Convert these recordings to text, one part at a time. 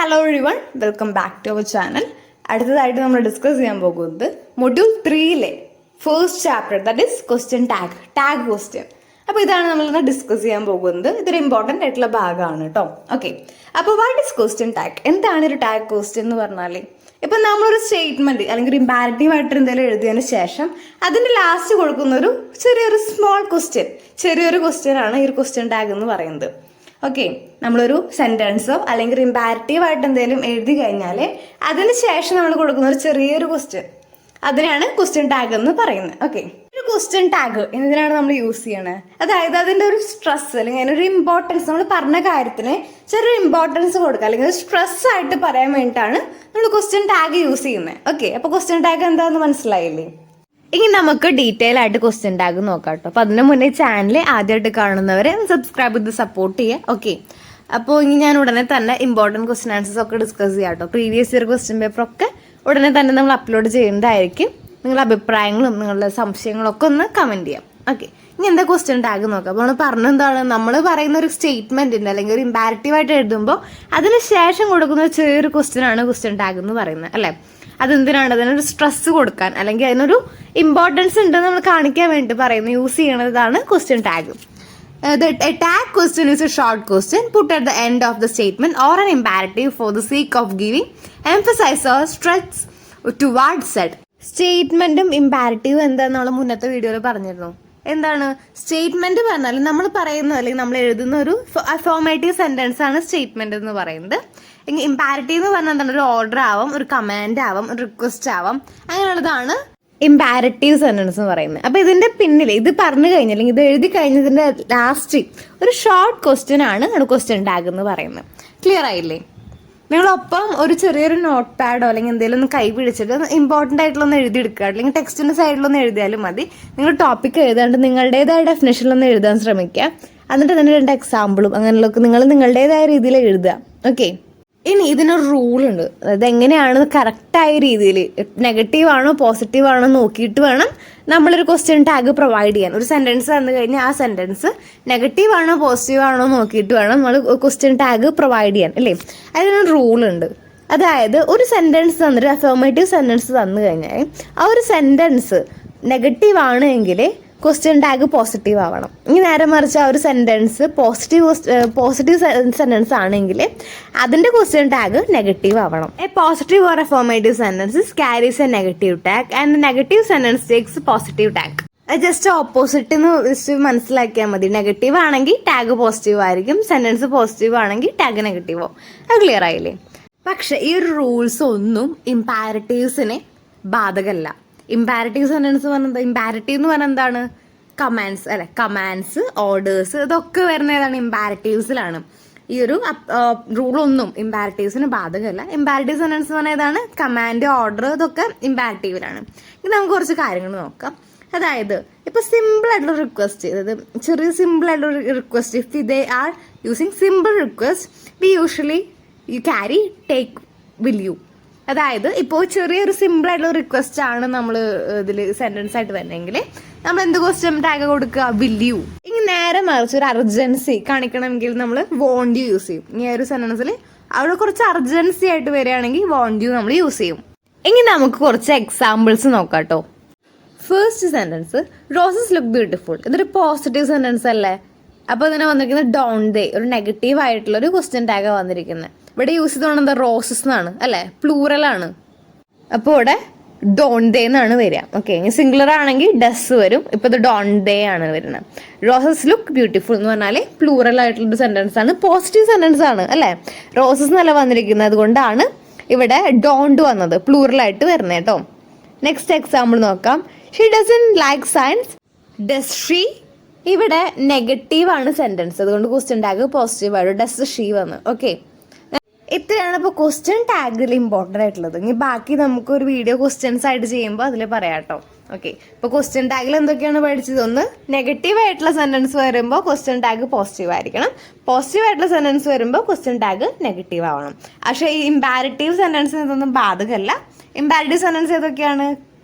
Hello everyone, welcome back to our channel. അടുത്തതായിട്ട് നമ്മൾ discuss ചെയ്യാൻ പോകുന്നത് മൊഡ്യൂൾ 3-ലെ first chapter, that is question tag question. അപ്പോൾ ഇതാണ് നമ്മൾ ഡിസ്കസ് ചെയ്യാൻ പോകുന്നത്. ഇതൊരു ഇമ്പോർട്ടൻ്റ് ആയിട്ടുള്ള ഭാഗമാണ് കേട്ടോ. ഓക്കെ, അപ്പോൾ വാട്ട് ഈസ് ക്വസ്റ്റ്യൻ ടാഗ്? എന്താണ് ഒരു ടാഗ് ക്വസ്റ്റ്യൻ എന്ന് പറഞ്ഞാൽ, ഇപ്പം നമ്മളൊരു സ്റ്റേറ്റ്മെന്റ് അല്ലെങ്കിൽ ഒരു ഇമ്പാരറ്റീവ് ആയിട്ട് എന്തെങ്കിലും എഴുതിയതിന് ശേഷം അതിന്റെ ലാസ്റ്റ് കൊടുക്കുന്ന ഒരു ചെറിയൊരു സ്മോൾ ക്വസ്റ്റ്യൻ, ചെറിയൊരു ക്വസ്റ്റ്യൻ ആണ് ഈ ഒരു ക്വസ്റ്റ്യൻ ടാഗ് എന്ന് പറയുന്നത്. ഓക്കെ, നമ്മളൊരു സെന്റൻസോ അല്ലെങ്കിൽ ഇമ്പാരറ്റീവ് ആയിട്ട് എന്തെങ്കിലും എഴുതി കഴിഞ്ഞാൽ അതിന് ശേഷം നമ്മൾ കൊടുക്കുന്ന ഒരു ചെറിയൊരു ക്വസ്റ്റ്യൻ, അതിനാണ് ക്വസ്റ്റ്യൻ ടാഗ് എന്ന് പറയുന്നത്. ഓക്കെ, ഒരു ക്വസ്റ്റ്യൻ ടാഗ് എന്തിനാണ് നമ്മൾ യൂസ് ചെയ്യണത്? അതായത് അതിന്റെ ഒരു സ്ട്രെസ് അല്ലെങ്കിൽ അതിനൊരു ഇമ്പോർട്ടൻസ്, നമ്മൾ പറഞ്ഞ കാര്യത്തിന് ചെറിയൊരു ഇമ്പോർട്ടൻസ് കൊടുക്കുക അല്ലെങ്കിൽ സ്ട്രെസ് ആയിട്ട് പറയാൻ വേണ്ടിയിട്ടാണ് നമ്മൾ ക്വസ്റ്റ്യൻ ടാഗ് യൂസ് ചെയ്യുന്നത്. ഓക്കെ, അപ്പോൾ ക്വസ്റ്റ്യൻ ടാഗ് എന്താണെന്ന് മനസ്സിലായില്ലേ? ഇനി നമുക്ക് ഡീറ്റെയിൽ ആയിട്ട് ക്വസ്റ്റ്യൻ ടാഗ് നോക്കാം കേട്ടോ. അപ്പോൾ അതിന് മുന്നേ ചാനൽ ആദ്യമായിട്ട് കാണുന്നവരെ സബ്സ്ക്രൈബ് ചെയ്ത് സപ്പോർട്ട് ചെയ്യുക. ഓക്കെ, അപ്പോൾ ഇനി ഞാൻ ഉടനെ തന്നെ ഇമ്പോർട്ടൻറ്റ് ക്വസ്റ്റ്യൻ ആൻസേഴ്സ് ഒക്കെ ഡിസ്കസ് ചെയ്യാം കേട്ടോ. പ്രീവിയസ് ഇയർ ക്വസ്റ്റ്യൻ പേപ്പർ ഒക്കെ ഉടനെ തന്നെ നമ്മൾ അപ്ലോഡ് ചെയ്യുന്നതായിരിക്കും. നിങ്ങളുടെ അഭിപ്രായങ്ങളും നിങ്ങളുടെ സംശയങ്ങളൊക്കെ ഒന്ന് കമൻറ്റ് ചെയ്യാം. ഓക്കെ, ഇനി എന്താ ക്വസ്റ്റ്യൻ ടാഗ് നോക്കാം. അപ്പോൾ നമ്മൾ പറഞ്ഞെന്താണ്, നമ്മൾ പറയുന്ന ഒരു സ്റ്റേറ്റ്മെൻറ്റിൻ്റെ അല്ലെങ്കിൽ ഒരു ഇമ്പാരറ്റീവ് ആയിട്ട് എഴുതുമ്പോൾ അതിന് ശേഷം കൊടുക്കുന്ന ചെറിയൊരു ക്വസ്റ്റ്യൻ ആണ് ക്വസ്റ്റ്യൻ ടാഗ് എന്ന് പറയുന്നത്, അല്ലേ? അതെന്തിനാണ്? അതിനൊരു സ്ട്രെസ് കൊടുക്കാൻ അല്ലെങ്കിൽ അതിനൊരു ഇമ്പോർട്ടൻസ് ഉണ്ടെന്ന് നമ്മൾ കാണിക്കാൻ വേണ്ടി പറയുന്നത്, യൂസ് ചെയ്യണതാണ് question tag. A tag question is a short question put at the end of the statement or an imperative for the sake of giving emphasis or stress towards said. സ്റ്റേറ്റ്മെന്റും ഇമ്പാരറ്റീവും എന്താന്ന് നമ്മൾ മുന്നത്തെ വീഡിയോയിൽ പറഞ്ഞിരുന്നു. എന്താണ് സ്റ്റേറ്റ്മെന്റ് പറഞ്ഞാൽ നമ്മൾ പറയുന്ന അല്ലെങ്കിൽ നമ്മൾ എഴുതുന്ന ഒരു അഫോർമേറ്റീവ് സെന്റൻസ് ആണ് സ്റ്റേറ്റ്മെന്റ് എന്ന് പറയുന്നത്. ഇമ്പാരറ്റീവ് എന്ന് പറഞ്ഞാൽ എന്താണ്? ഒരു ഓർഡർ ആവാം, ഒരു കമാൻഡ് ആവാം, ഒരു റിക്വസ്റ്റ് ആവാം, അങ്ങനെയുള്ളതാണ് ഇമ്പാരറ്റീവ് സെന്റൻസ് എന്ന് പറയുന്നത്. അപ്പൊ ഇതിന്റെ പിന്നിൽ ഇത് പറഞ്ഞു കഴിഞ്ഞാൽ അല്ലെങ്കിൽ ഇത് എഴുതി കഴിഞ്ഞതിന്റെ ലാസ്റ്റ് ഒരു ഷോർട്ട് ക്വസ്റ്റ്യൻ ആണ് ക്വസ്റ്റ്യൻ ടാഗ് എന്ന് പറയുന്നത്. ക്ലിയർ ആയില്ലേ? നിങ്ങളൊപ്പം ഒരു ചെറിയൊരു നോട്ട് പാഡോ അല്ലെങ്കിൽ എന്തെങ്കിലും ഒന്ന് കൈ പിടിച്ചിട്ട് ഇമ്പോർട്ടൻ്റ് ആയിട്ടുള്ളൊന്ന് എഴുതിയെടുക്കുക, അല്ലെങ്കിൽ ടെക്സ്റ്റിന്റെ സൈഡിലൊന്ന് എഴുതിയാലും മതി. നിങ്ങൾ ടോപ്പിക് എഴുതാണ്ട് നിങ്ങളുടേതായ ഡെഫിനേഷനിലൊന്ന് എഴുതാൻ ശ്രമിക്കുക. എന്നിട്ട് തന്നെ 2 എക്സാമ്പിളും അങ്ങനെയുള്ളതൊക്കെ നിങ്ങൾ നിങ്ങളുടേതായ രീതിയിൽ എഴുതുക. ഓക്കെ, ഇനി ഇതിനൊരു റൂളുണ്ട്. അതായത് എങ്ങനെയാണ് കറക്റ്റായ രീതിയിൽ നെഗറ്റീവ് ആണോ പോസിറ്റീവ് ആണോ നോക്കിയിട്ട് വേണം നമ്മളൊരു ക്വസ്റ്റ്യൻ ടാഗ് പ്രൊവൈഡ് ചെയ്യാൻ. ഒരു സെന്റൻസ് തന്നു കഴിഞ്ഞാൽ ആ സെന്റൻസ് നെഗറ്റീവ് ആണോ പോസിറ്റീവ് ആണോ നോക്കിയിട്ട് വേണം നമ്മൾ ക്വസ്റ്റ്യൻ ടാഗ് പ്രൊവൈഡ് ചെയ്യാൻ, അല്ലേ? അതിനൊരു റൂളുണ്ട്. അതായത് ഒരു സെന്റൻസ് തന്നിട്ട് അഫർമേറ്റീവ് സെന്റൻസ് തന്നു കഴിഞ്ഞാൽ ആ ഒരു സെന്റൻസ് നെഗറ്റീവ് ആണ് എങ്കിൽ ക്വസ്റ്റ്യൻ ടാഗ് പോസിറ്റീവ് ആവണം. ഇനി നേരെ മറിച്ച് ആ ഒരു സെന്റൻസ് പോസിറ്റീവ് സെന്റൻസ് ആണെങ്കിൽ അതിന്റെ ക്വസ്റ്റ്യൻ ടാഗ് നെഗറ്റീവ് ആവണം. A positive or affirmative sentence carries A negative tag and negative sentence takes positive tag. Just opposite എന്ന് ജസ്റ്റ് മനസ്സിലാക്കിയാൽ മതി. നെഗറ്റീവ് ആണെങ്കിൽ ടാഗ് പോസിറ്റീവ് ആയിരിക്കും, സെന്റൻസ് പോസിറ്റീവ് ആണെങ്കിൽ ടാഗ് നെഗറ്റീവോ. അത് ക്ലിയർ ആയില്ലേ? പക്ഷെ ഈ ഒരു റൂൾസ് ഒന്നും ഇമ്പാരറ്റീവ്സിന് ബാധകമല്ല. ഇമ്പാരറ്റീവ് സെന്റൻസ് പറഞ്ഞത്, ഇമ്പാരറ്റീവ് എന്ന് പറഞ്ഞാൽ എന്താണ്? കമാൻഡ്സ്, അല്ലെ? കമാൻഡ്സ്, ഓർഡേഴ്സ്, ഇതൊക്കെ വരുന്ന ഏതാണ്? ഇമ്പാരറ്റീവ്സിലാണ്. ഈ ഒരു റൂളൊന്നും ഇമ്പാരറ്റീവ്സിന് ബാധകമല്ല. ഇമ്പാരറ്റീവ് സെന്റൻസ് എന്ന് പറഞ്ഞാൽ ഏതാണ്? കമാൻഡ്, ഓർഡർ, ഇതൊക്കെ ഇമ്പാരറ്റീവിലാണ്. ഇനി നമുക്ക് കുറച്ച് കാര്യങ്ങൾ നോക്കാം. അതായത് ഇപ്പൊ സിമ്പിൾ ആയിട്ടുള്ള റിക്വസ്റ്റ്, അതായത് ചെറിയ സിമ്പിൾ ആയിട്ടുള്ള request, if they are using simple request V usually you carry take will you. അതായത് ഇപ്പോൾ ചെറിയൊരു സിമ്പിൾ ആയിട്ടുള്ള റിക്വസ്റ്റ് ആണ് നമ്മൾ ഇതിൽ സെന്റൻസ് ആയിട്ട് വരണമെങ്കിൽ നമ്മൾ എന്ത് ക്വസ്റ്റ്യൻ ടാഗ് കൊടുക്കുക? Will you. ഇനി നേരെ മറിച്ച് ഒരു അർജൻസി കാണിക്കണമെങ്കിൽ നമ്മൾ വോണ്ട് യു യൂസ് ചെയ്യും. ഈ ഒരു സെന്റൻസിൽ അവിടെ കുറച്ച് അർജൻസി ആയിട്ട് വരികയാണെങ്കിൽ വോണ്ട് യു നമ്മൾ യൂസ് ചെയ്യും. ഇനി നമുക്ക് കുറച്ച് എക്സാമ്പിൾസ് നോക്കാം കേട്ടോ. First sentence, roses look beautiful. ഇതൊരു പോസിറ്റീവ് സെന്റൻസ് അല്ലേ? അപ്പോൾ ഇതിനെ വന്നിരിക്കുന്നത് ഡോണ്ട് ദേ, ഒരു നെഗറ്റീവ് ആയിട്ടുള്ള ഒരു ക്വസ്റ്റ്യൻ ടാഗാണ് വന്നിരിക്കുന്നത്. ഇവിടെ യൂസ് ചെയ്തോണ്ട് എന്താ? റോസസ് എന്നാണ്, അല്ലേ? പ്ലൂറലാണ്. അപ്പോൾ ഇവിടെ ഡോണ്ട് ദേ എന്നാണ് വരിക. ഓക്കെ, സിംഗുലർ ആണെങ്കിൽ ഡസ് വരും. ഇപ്പൊ ഇത് ഡോണ്ട് ദേ ആണ് വരുന്നത്. റോസസ് ലുക്ക് ബ്യൂട്ടിഫുൾ എന്ന് പറഞ്ഞാൽ പ്ലൂറൽ ആയിട്ടുള്ള സെന്റൻസ് ആണ്, പോസിറ്റീവ് സെന്റൻസ് ആണ്, അല്ലേ? റോസസ് എന്നല്ല വന്നിരിക്കുന്നത്, അതുകൊണ്ടാണ് ഇവിടെ ഡോണ്ട് വന്നത്, പ്ലൂറൽ ആയിട്ട് വരുന്നത് കേട്ടോ. നെക്സ്റ്റ് എക്സാമ്പിൾ നോക്കാം. She doesn't like science, does she. ഇവിടെ നെഗറ്റീവ് ആണ് സെന്റൻസ്, അതുകൊണ്ട് ക്വസ്റ്റ്യൻ ടാഗ് പോസിറ്റീവ് ആയിട്ട് ഡസ് ഷീ വന്നു. ഓക്കെ, ഇത്രയാണ് ഇപ്പോൾ ക്വസ്റ്റ്യൻ ടാഗിൽ ഇമ്പോർട്ടൻ്റ് ആയിട്ടുള്ളത്. ഇനി ബാക്കി നമുക്ക് ഒരു വീഡിയോ ക്വസ്റ്റ്യൻസ് ആയിട്ട് ചെയ്യുമ്പോൾ അതിൽ പറയാം കേട്ടോ. ഓക്കെ, ഇപ്പോൾ ക്വസ്റ്റ്യൻ ടാഗിൽ എന്തൊക്കെയാണ് പഠിച്ചത്? ഒന്ന്, നെഗറ്റീവ് ആയിട്ടുള്ള സെന്റൻസ് വരുമ്പോൾ ക്വസ്റ്റ്യൻ ടാഗ് പോസിറ്റീവ് ആയിരിക്കണം. പോസിറ്റീവ് ആയിട്ടുള്ള സെന്റൻസ് വരുമ്പോൾ ക്വസ്റ്റ്യൻ ടാഗ് നെഗറ്റീവ് ആവണം. പക്ഷേ ഈ ഇമ്പാരറ്റീവ് സെന്റൻസിന് ഇതൊന്നും ബാധകമല്ല. ഇമ്പാരറ്റീവ് സെന്റൻസ് ഏതൊക്കെയാണ്?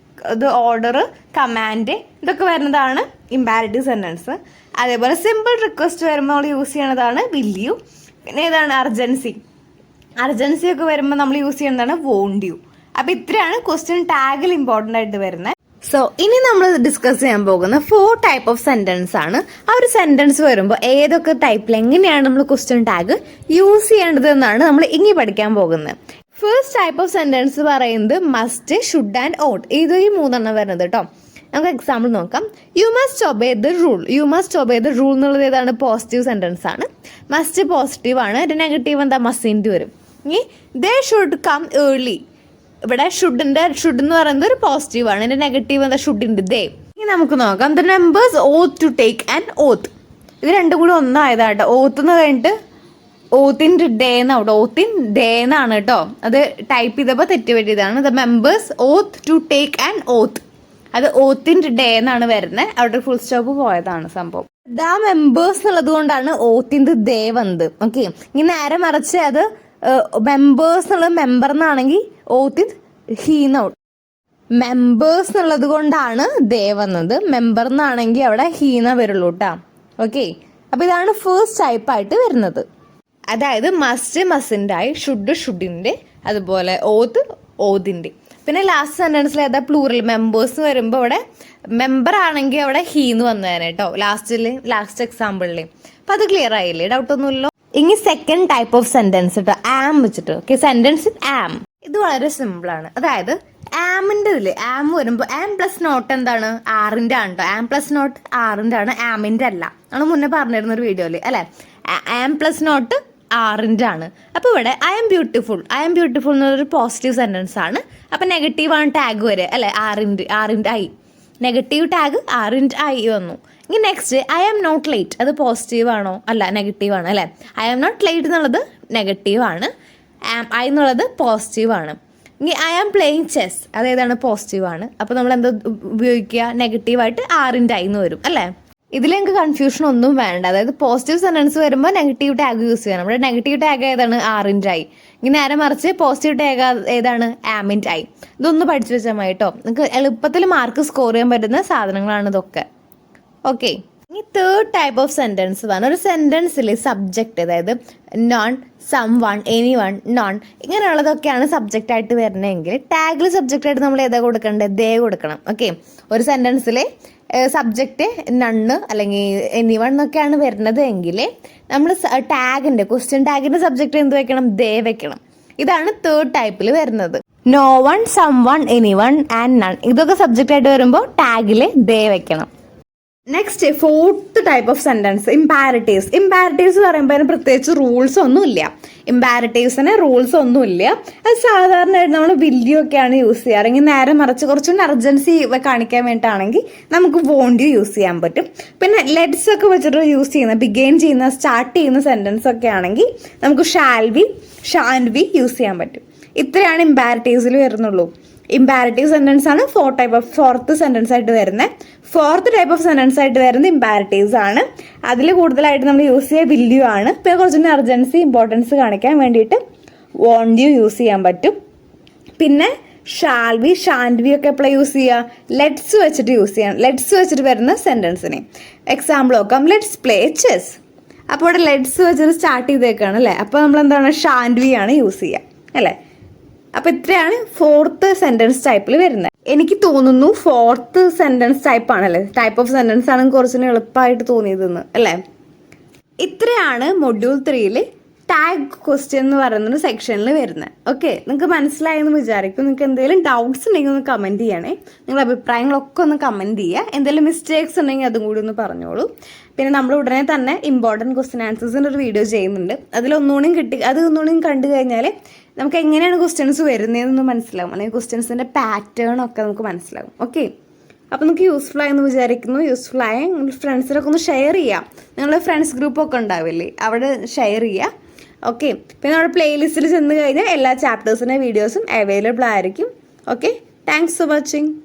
ഇത് ഓർഡർ, കമാൻഡ്, ഇതൊക്കെ വരുന്നതാണ് ഇമ്പാരറ്റീവ് സെന്റൻസ്. അതേപോലെ സിമ്പിൾ റിക്വസ്റ്റ് വരുമ്പോൾ നമ്മൾ യൂസ് ചെയ്യണതാണ് വിൽ യു. പിന്നെ ഏതാണ്? അർജൻസി. അർജൻസി ഒക്കെ വരുമ്പോൾ നമ്മൾ യൂസ് ചെയ്യുന്നതാണ് വോണ്ട് യു. അപ്പോൾ ഇത്രയാണ് ക്വസ്റ്റ്യൻ ടാഗിൽ ഇമ്പോർട്ടൻ്റ് ആയിട്ട് വരുന്നത്. സോ ഇനി നമ്മൾ ഡിസ്കസ് ചെയ്യാൻ പോകുന്ന 4 ടൈപ്പ് ഓഫ് സെന്റൻസ് ആണ്. ആ ഒരു സെന്റൻസ് വരുമ്പോൾ ഏതൊക്കെ ടൈപ്പിൽ എങ്ങനെയാണ് നമ്മൾ ക്വസ്റ്റ്യൻ ടാഗ് യൂസ് ചെയ്യേണ്ടത് എന്നാണ് നമ്മൾ ഇനി പഠിക്കാൻ പോകുന്നത്. ഫസ്റ്റ് ടൈപ്പ് ഓഫ് സെന്റൻസ് പറയുന്നത് മസ്റ്റ്, ഷുഡ് ആൻഡ് ഓട്ട്. ഇത് ഈ 3 എണ്ണം വരുന്നത് കേട്ടോ. നമുക്ക് എക്സാമ്പിൾ നോക്കാം. You must obey the rule. You must obey the rule എന്നുള്ളത് ഏതാണ്? പോസിറ്റീവ് സെന്റൻസ് ആണ്. മസ്റ്റ് പോസിറ്റീവ് ആണ്. ഒരു നെഗറ്റീവ് എന്താ? മസ്റ്റിൻ്റെ വരും. ഇനി ദേ ഷുഡ് കം ഏർലി. ഇവിടെ ഷുഡ് എന്ന് പറയുന്നത് ഒരു പോസിറ്റീവ് ആണ്. ഇതിന്റെ നെഗറ്റീവ് എന്താ? ഷുഡിൻ്റെ ദേ. ഇനി നമുക്ക് നോക്കാം. The numbers oath to take and oath. ഇത് രണ്ടും കൂടി ഒന്നായതാട്ടോ. ഓത്ത് എന്ന് കഴിഞ്ഞിട്ട് ഓത്തിൻ്റെ ഡേ എന്നാവട്ടെ. ഓത്തിൻ ഡേ എന്നാണ് കേട്ടോ. അത് ടൈപ്പ് ചെയ്തപ്പോൾ തെറ്റ് പറ്റിയതാണ്. The members oath to take and oath. അത് ഓത്തിൻ്റെ ഡേ എന്നാണ് വരുന്നത്. അവിടെ ഫുൾ സ്റ്റോപ്പ് പോയതാണ് സംഭവം. ദ മെമ്പേഴ്സ് എന്നുള്ളത് കൊണ്ടാണ് ഓത്തിൻ്റെ ഡേ വന്നത്. ഓക്കെ. ഇനി നേരെ മറിച്ച് അത് മെമ്പേഴ്സ് എന്നുള്ളത് മെമ്പർ എന്നാണെങ്കിൽ ഓത്തിൻ ഹീന്നൗട്ട്. മെമ്പേഴ്സ് എന്നുള്ളത് കൊണ്ടാണ് ദേ വന്നത്. മെമ്പർ എന്നാണെങ്കിൽ അവിടെ ഹീന വരുള്ളൂ കേട്ടോ. ഓക്കെ. അപ്പോൾ ഇതാണ് ഫസ്റ്റ് ടൈപ്പായിട്ട് വരുന്നത്. അതായത് മസ്റ്റ് മസിൻ്റെ ആയി, ഷുഡ് ഷുഡിൻ്റെ, അതുപോലെ ഓത്ത് ഓതിൻ്റെ. പിന്നെ ലാസ്റ്റ് സെൻറ്റൻസിൽ ഏതാ? പ്ലൂറൽ. മെമ്പേഴ്സ് വരുമ്പോൾ അവിടെ മെമ്പർ ആണെങ്കിൽ അവിടെ ഹീന്ന് വന്നതാണ് കേട്ടോ. ലാസ്റ്റ് എക്സാമ്പിളിൽ. അപ്പം അത് ക്ലിയർ ആയില്ലേ? ഡൗട്ടൊന്നുമില്ലല്ലോ. ഇനി സെക്കൻഡ് ടൈപ്പ് ഓഫ് സെൻറ്റൻസ് കേട്ടോ. ആം വെച്ചിട്ട്. ഓക്കെ. സെൻറ്റൻസ് ആം. ഇത് വളരെ സിമ്പിളാണ്. അതായത് ആമിൻ്റെ ഇതിൽ ആം വരുമ്പോൾ ആം പ്ലസ് നോട്ട് എന്താണ്? ആറിൻ്റെ ആണ് കേട്ടോ. ആം പ്ലസ് നോട്ട് ആറിൻ്റെ ആണ്, ആമിൻ്റെ അല്ല. നമ്മൾ മുന്നേ പറഞ്ഞിരുന്ന ഒരു വീഡിയോയിൽ അല്ലേ? ആം പ്ലസ് നോട്ട് ആറിൻ്റെ ആണ്. അപ്പോൾ ഇവിടെ I am beautiful. I am beautiful എന്നൊരു പോസിറ്റീവ് സെൻറ്റൻസ് ആണ്. അപ്പം നെഗറ്റീവാണ് ടാഗ് വരെ അല്ലേ? Aren't I. Negative tag aren't I വന്നു. ഇനി next I am not late. അത് പോസിറ്റീവ് ആണോ? അല്ല, നെഗറ്റീവ് ആണ് അല്ലേ? ഐ ആം നോട്ട് ലേറ്റ് എന്നുള്ളത് നെഗറ്റീവ് ആണ്. ഐ എന്നുള്ളത് പോസിറ്റീവ് ആണ്. ഇനി ഐ ആം പ്ലേയിങ് ചെസ്. അതേതാണ്? പോസിറ്റീവ് ആണ്. അപ്പോൾ നമ്മൾ എന്താ ഉപയോഗിക്കുക? നെഗറ്റീവായിട്ട് ആറിൻ്റെ ഐ എന്ന് വരും അല്ലേ? ഇതിൽ നിങ്ങൾക്ക് കൺഫ്യൂഷൻ ഒന്നും വേണ്ട. അതായത് പോസിറ്റീവ് സെൻറ്റൻസ് വരുമ്പോൾ നെഗറ്റീവ് ടാഗ് യൂസ് ചെയ്യണം. നമ്മുടെ നെഗറ്റീവ് ടാഗ് ഏതാണ്? ആറിൻ്റെ ഐ. ഇനി നേരെ മറിച്ച് പോസിറ്റീവ് ടാഗ് ഏതാണ്? ആമിൻ്റെ ഐ. ഇതൊന്ന് പഠിച്ചു വെച്ചാൽ മതി കേട്ടോ. നിങ്ങൾക്ക് എളുപ്പത്തിൽ മാർക്ക് സ്കോർ ചെയ്യാൻ പറ്റുന്ന സാധനങ്ങളാണ് ഇതൊക്കെ. ഓക്കെ. ഇനി തേർഡ് ടൈപ്പ് ഓഫ് സെൻറ്റൻസ് ആണ്. ഒരു സെൻറ്റൻസിൽ സബ്ജക്റ്റ്, അതായത് none, someone, anyone, none, ഇങ്ങനെയുള്ളതൊക്കെയാണ് സബ്ജക്റ്റ് ആയിട്ട് വരുന്നതെങ്കിൽ ടാഗിൽ സബ്ജക്റ്റ് ആയിട്ട് നമ്മൾ ഏതാ കൊടുക്കേണ്ടത്? ദേ കൊടുക്കണം. ഓക്കെ. ഒരു സെൻറ്റൻസിലെ സബ്ജക്റ്റ് നണ്ണ് അല്ലെങ്കിൽ എനി വൺ എന്നൊക്കെയാണ് വരുന്നത് എങ്കിൽ നമ്മൾ ടാഗിൻ്റെ ക്വസ്റ്റ്യൻ ടാഗിൻ്റെ സബ്ജക്റ്റ് എന്ത് വെക്കണം? ദേ വെക്കണം. ഇതാണ് തേർഡ് ടൈപ്പിൽ വരുന്നത്. No one, someone, anyone and none. ഇതൊക്കെ സബ്ജക്റ്റ് ആയിട്ട് വരുമ്പോൾ ടാഗിൽ ദേ വെക്കണം. Next fourth type of sentence imperatives. Imperatives പറയുമ്പോൾ അതിന് പ്രത്യേകിച്ച് റൂൾസ് ഒന്നുമില്ല. ഇമ്പാരറ്റീവ്സിന് റൂൾസ് ഒന്നുമില്ല. അത് സാധാരണയായിട്ട് നമ്മൾ വില്യൂ ഒക്കെയാണ് യൂസ് ചെയ്യാറ്. ഇങ്ങനെ നേരെ മറിച്ച് കുറച്ചുകൂടി അർജൻസി കാണിക്കാൻ വേണ്ടിയിട്ടാണെങ്കിൽ നമുക്ക് വോണ്ട് യു യൂസ് ചെയ്യാൻ പറ്റും. പിന്നെ ലെറ്റ്സ് ഒക്കെ വെച്ചിട്ട് യൂസ് ചെയ്യുന്ന, ബിഗെയിൻ ചെയ്യുന്ന, സ്റ്റാർട്ട് ചെയ്യുന്ന സെൻറ്റൻസ് ഒക്കെ ആണെങ്കിൽ നമുക്ക് ഷാൽ ബി, ഷാൻഡ് ബി യൂസ് ചെയ്യാൻ പറ്റും. ഇത്രയാണ് ഇമ്പാരറ്റീവ്സിൽ വരുന്നുള്ളൂ. ഇമ്പാരറ്റീവ് സെൻറ്റൻസ് ആണ് ഫോർത്ത് സെൻറ്റൻസ് ആയിട്ട് വരുന്നത്. ഫോർത്ത് ടൈപ്പ് ഓഫ് സെൻറ്റൻസ് ആയിട്ട് വരുന്നത് ഇമ്പാരറ്റീവ്സ് ആണ്. അതിൽ കൂടുതലായിട്ട് നമ്മൾ യൂസ് ചെയ്യുക വില്യൂ ആണ്. ഇപ്പോൾ കുറച്ചുകൂടി അർജൻസി, ഇമ്പോർട്ടൻസ് കാണിക്കാൻ വേണ്ടിയിട്ട് വോണ്ട് യു യൂസ് ചെയ്യാൻ പറ്റും. പിന്നെ ഷാൽ ബി, ഷാൻഡ് ബി ഒക്കെ എപ്പോഴാണ് യൂസ് ചെയ്യുക? ലെറ്റ്സ് വെച്ചിട്ട് യൂസ് ചെയ്യണം. ലെറ്റ്സ് വെച്ചിട്ട് വരുന്ന സെൻറ്റൻസിനെ എക്സാമ്പിൾ നോക്കാം. Let's play chess. അപ്പോൾ ഇവിടെ ലെറ്റ്സ് വെച്ചിട്ട് സ്റ്റാർട്ട് ചെയ്തേക്കാണ് അല്ലേ? അപ്പോൾ നമ്മൾ എന്താണ്? ഷാൻഡ് ബി ആണ് യൂസ് ചെയ്യുക അല്ലേ? അപ്പോൾ ഇത്രയാണ് ഫോർത്ത് സെൻറ്റൻസ് ടൈപ്പിൽ വരുന്നത്. എനിക്ക് തോന്നുന്നു ഫോർത്ത് സെൻറ്റൻസ് ടൈപ്പ് ആണല്ലേ, ടൈപ്പ് ഓഫ് സെൻറ്റൻസ് ആണ് കുറച്ചുകൂടി എളുപ്പമായിട്ട് തോന്നിയതെന്ന് അല്ലേ? ഇത്രയാണ് മൊഡ്യൂൾ 3 ടാഗ് ക്വസ്റ്റ്യൻ എന്ന് പറയുന്ന സെക്ഷനിൽ വരുന്നത്. ഓക്കെ. നിങ്ങൾക്ക് മനസ്സിലായെന്ന് വിചാരിക്കും. നിങ്ങൾക്ക് എന്തെങ്കിലും ഡൗട്ട്സ് ഉണ്ടെങ്കിൽ ഒന്ന് കമൻറ്റ് ചെയ്യണേ. നിങ്ങളുടെ അഭിപ്രായങ്ങളൊക്കെ ഒന്ന് കമൻറ്റ് ചെയ്യുക. എന്തെങ്കിലും മിസ്റ്റേക്സ് ഉണ്ടെങ്കിൽ അതും കൂടി ഒന്ന് പറഞ്ഞോളൂ. പിന്നെ നമ്മൾ ഉടനെ തന്നെ ഇമ്പോർട്ടൻറ്റ് ക്വസ്റ്റ്യൻ ആൻസേഴ്സിൻ്റെ ഒരു വീഡിയോ ചെയ്യുന്നുണ്ട്. അതൊന്നുകൂടി കണ്ടു കഴിഞ്ഞാൽ നമുക്ക് എങ്ങനെയാണ് ക്വസ്റ്റ്യൻസ് വരുന്നതെന്ന് മനസ്സിലാവും. അല്ലെങ്കിൽ ക്വസ്റ്റ്യൻസിൻ്റെ പാറ്റേൺ ഒക്കെ നമുക്ക് മനസ്സിലാവും. ഓക്കെ. അപ്പോൾ നമുക്ക് യൂസ്ഫുൾ ആയെന്ന് വിചാരിക്കുന്നു. യൂസ്ഫുൾ ആയ ഫ്രണ്ട്സിനൊക്കെ ഒന്ന് ഷെയർ ചെയ്യാം. നിങ്ങളുടെ ഫ്രണ്ട്സ് ഗ്രൂപ്പൊക്കെ ഉണ്ടാവില്ലേ, അവിടെ ഷെയർ ചെയ്യുക. ഓക്കെ. പിന്നെ നമ്മുടെ പ്ലേലിസ്റ്റിൽ ചെന്ന് കഴിഞ്ഞാൽ എല്ലാ ചാപ്റ്റേഴ്സിൻ്റെ വീഡിയോസും അവൈലബിൾ ആയിരിക്കും. ഓക്കെ. Thanks for watching.